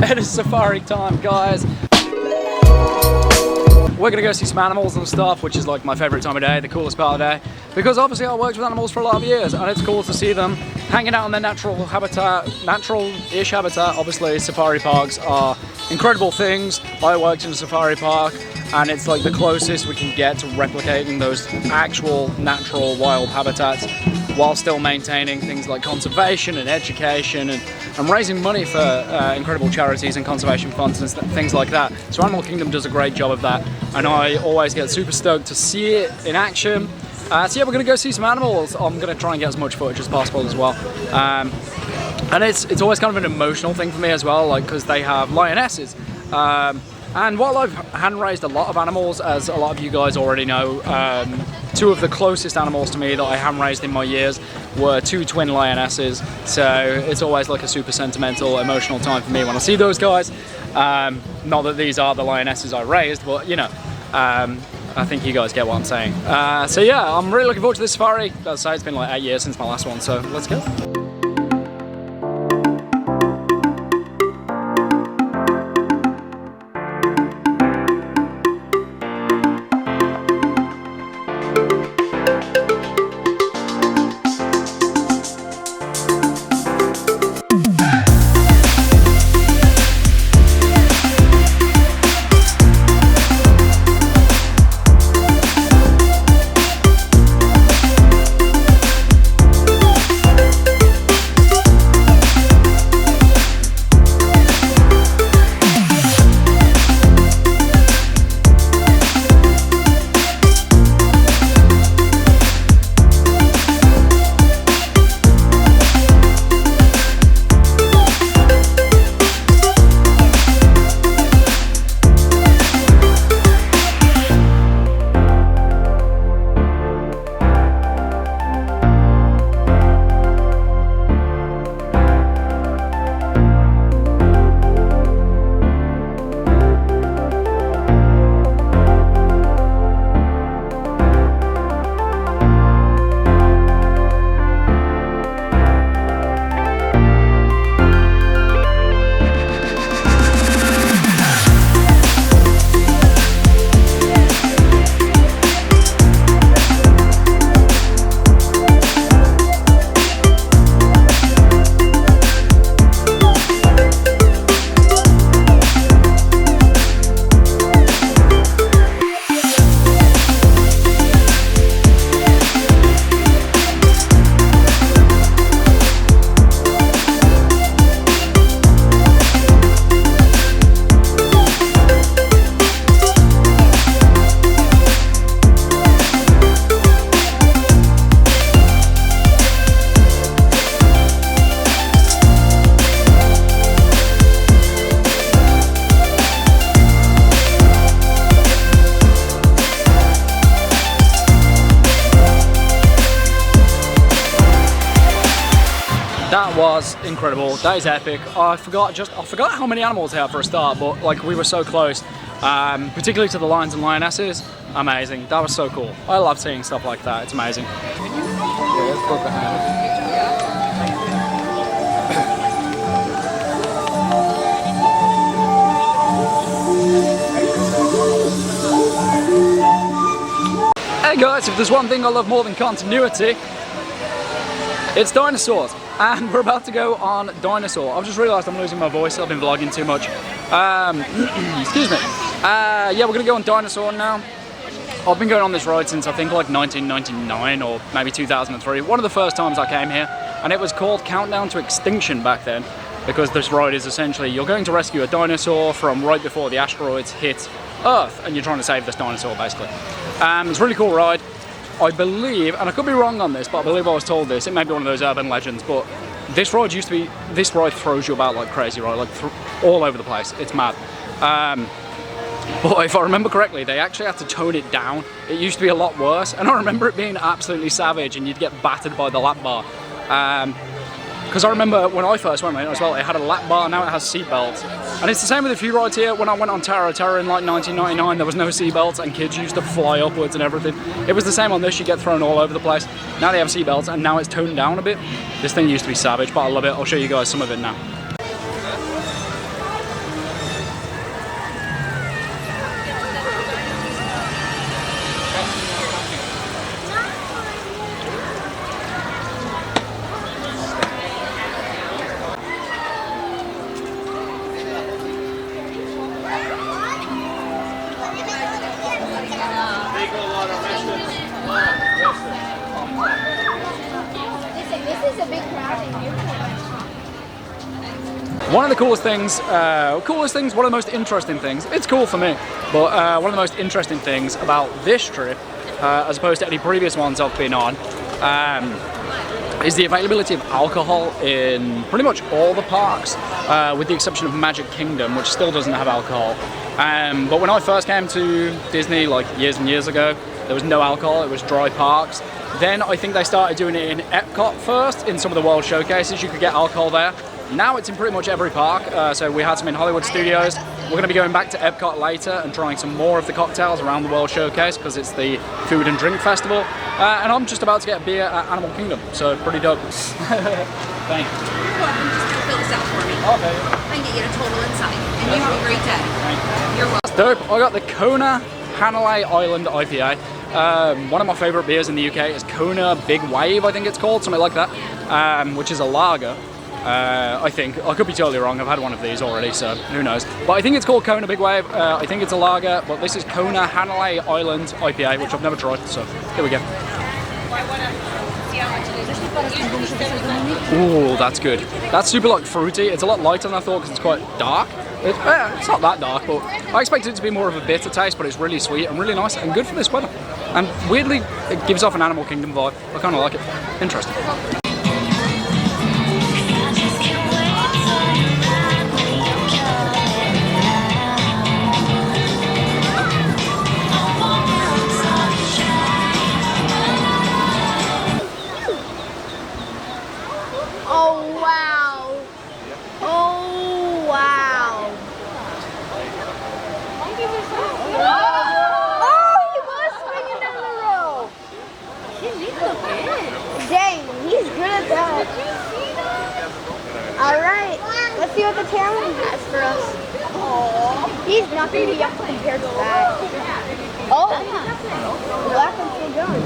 It is safari time, guys. We're gonna go see some animals and stuff, which is like my favorite time of day, the coolest part of the day, because obviously I worked with animals for a lot of years and it's cool to see them hanging out in their natural habitat, natural-ish habitat. Obviously safari parks are incredible things. I worked in a safari park and it's like the closest we can get to replicating those actual natural wild habitats while still maintaining things like conservation and education and raising money for incredible charities and conservation funds and things like that. So Animal Kingdom does a great job of that, and I always get super stoked to see it in action. So yeah, we're gonna go see some animals. I'm gonna try and get as much footage as possible as well. And it's always kind of an emotional thing for me as well, like because they have lionesses. And while I've hand-raised a lot of animals, as a lot of you guys already know, two of the closest animals to me that I hand-raised in my years were two twin lionesses. So it's always like a super sentimental, emotional time for me when I see those guys. Not that these are the lionesses I raised, but you know, I think you guys get what I'm saying. So yeah, I'm really looking forward to this safari. As I say, it's been like 8 years since my last one, so let's go. That was incredible. That is epic. I forgot how many animals they have for a start, but like we were so close, particularly to the lions and lionesses. Amazing. That was so cool. I love seeing stuff like that. It's amazing. Yeah, let's go behind. Hey guys, if there's one thing I love more than continuity, it's dinosaurs. And we're about to go on Dinosaur. I've just realised I'm losing my voice. I've been vlogging too much. Excuse me. Yeah, we're gonna go on Dinosaur now. I've been going on this ride since I think like 1999 or maybe 2003. One of the first times I came here, and it was called Countdown to Extinction back then, because this ride is essentially you're going to rescue a dinosaur from right before the asteroids hit Earth, and you're trying to save this dinosaur basically. It's a really cool ride. I believe, and I could be wrong on this, but I believe I was told this, it may be one of those urban legends, but this ride throws you about like crazy, right? Like all over the place. It's mad. But if I remember correctly, they actually had to tone it down. It used to be a lot worse, and I remember it being absolutely savage, and you'd get battered by the lap bar. Because I remember when I first went as well, it had a lap bar, now it has seat belts. And it's the same with a few rides here. When I went on Terror in like 1999, there was no seat belts and kids used to fly upwards and everything. It was the same on this, you get thrown all over the place. Now they have seat belts and now it's toned down a bit. This thing used to be savage, but I love it. I'll show you guys some of it now. is a big crowd in here. One of the coolest things, one of the most interesting things, it's cool for me, but one of the most interesting things about this trip, as opposed to any previous ones I've been on, is the availability of alcohol in pretty much all the parks, with the exception of Magic Kingdom, which still doesn't have alcohol. But when I first came to Disney, like years and years ago, there was no alcohol, it was dry parks. Then I think they started doing it in Epcot first, in some of the World Showcases, you could get alcohol there. Now it's in pretty much every park, so we had some in Hollywood Studios. We're going to be going back to Epcot later and trying some more of the cocktails around the World Showcase because it's the food and drink festival. And I'm just about to get a beer at Animal Kingdom, so pretty dope. Thank you. You're welcome. Just gonna fill this out for me. Okay. I can get you a total inside. And you have a great day. You're welcome. Dope. I got the Kona Hanalei Island IPA. One of my favourite beers in the UK is Kona Big Wave, I think it's called, something like that, which is a lager. I think. I could be totally wrong, I've had one of these already, so who knows. But I think it's called Kona Big Wave, I think it's a lager, but this is Kona Hanalei Island IPA, which I've never tried, so here we go. Ooh, that's good. That's super like fruity, it's a lot lighter than I thought because it's quite dark. It's not that dark, but I expected it to be more of a bitter taste, but it's really sweet and really nice and good for this weather. And weirdly, it gives off an Animal Kingdom vibe. I kind of like it. Interesting. Oh wow! Oh wow! Oh, he was swinging down the rope. Dang, he's good at that. All right, let's see what the talent has for us. Oh, he's not going to be up compared to that. Oh, Black one's still going.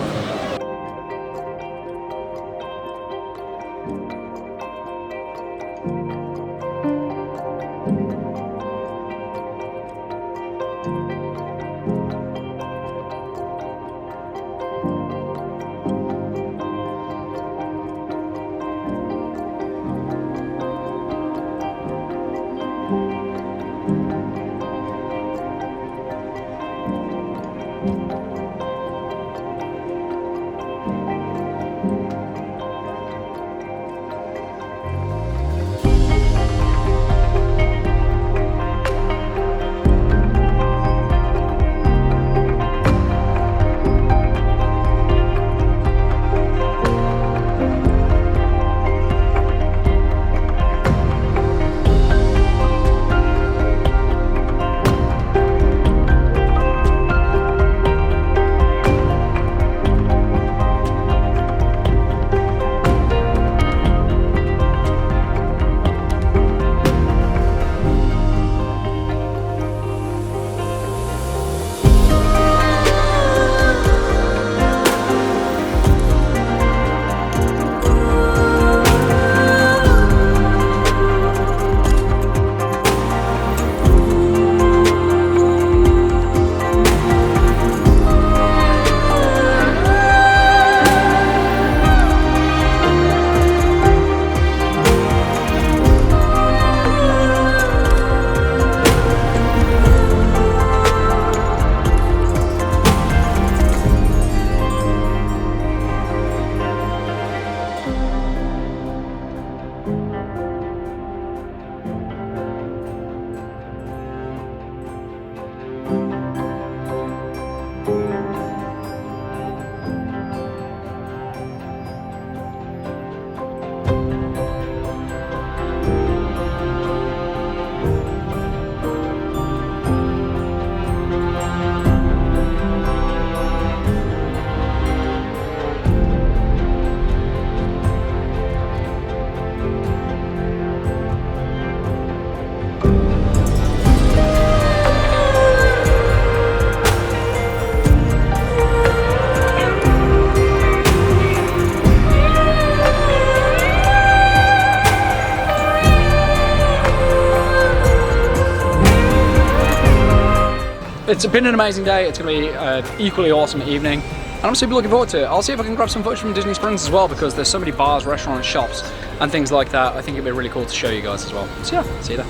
It's been an amazing day. It's going to be an equally awesome evening. and I'm super looking forward to it. I'll see if I can grab some footage from Disney Springs as well, because there's so many bars, restaurants, shops, and things like that. I think it'd be really cool to show you guys as well. So yeah, see you there.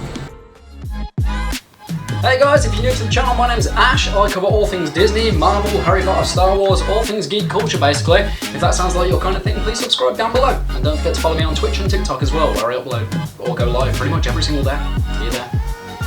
Hey guys, if you're new to the channel, my name's Ash. I cover all things Disney, Marvel, Harry Potter, Star Wars, all things geek culture basically. If that sounds like your kind of thing, please subscribe down below. And don't forget to follow me on Twitch and TikTok as well, where I upload or go live pretty much every single day. See you there.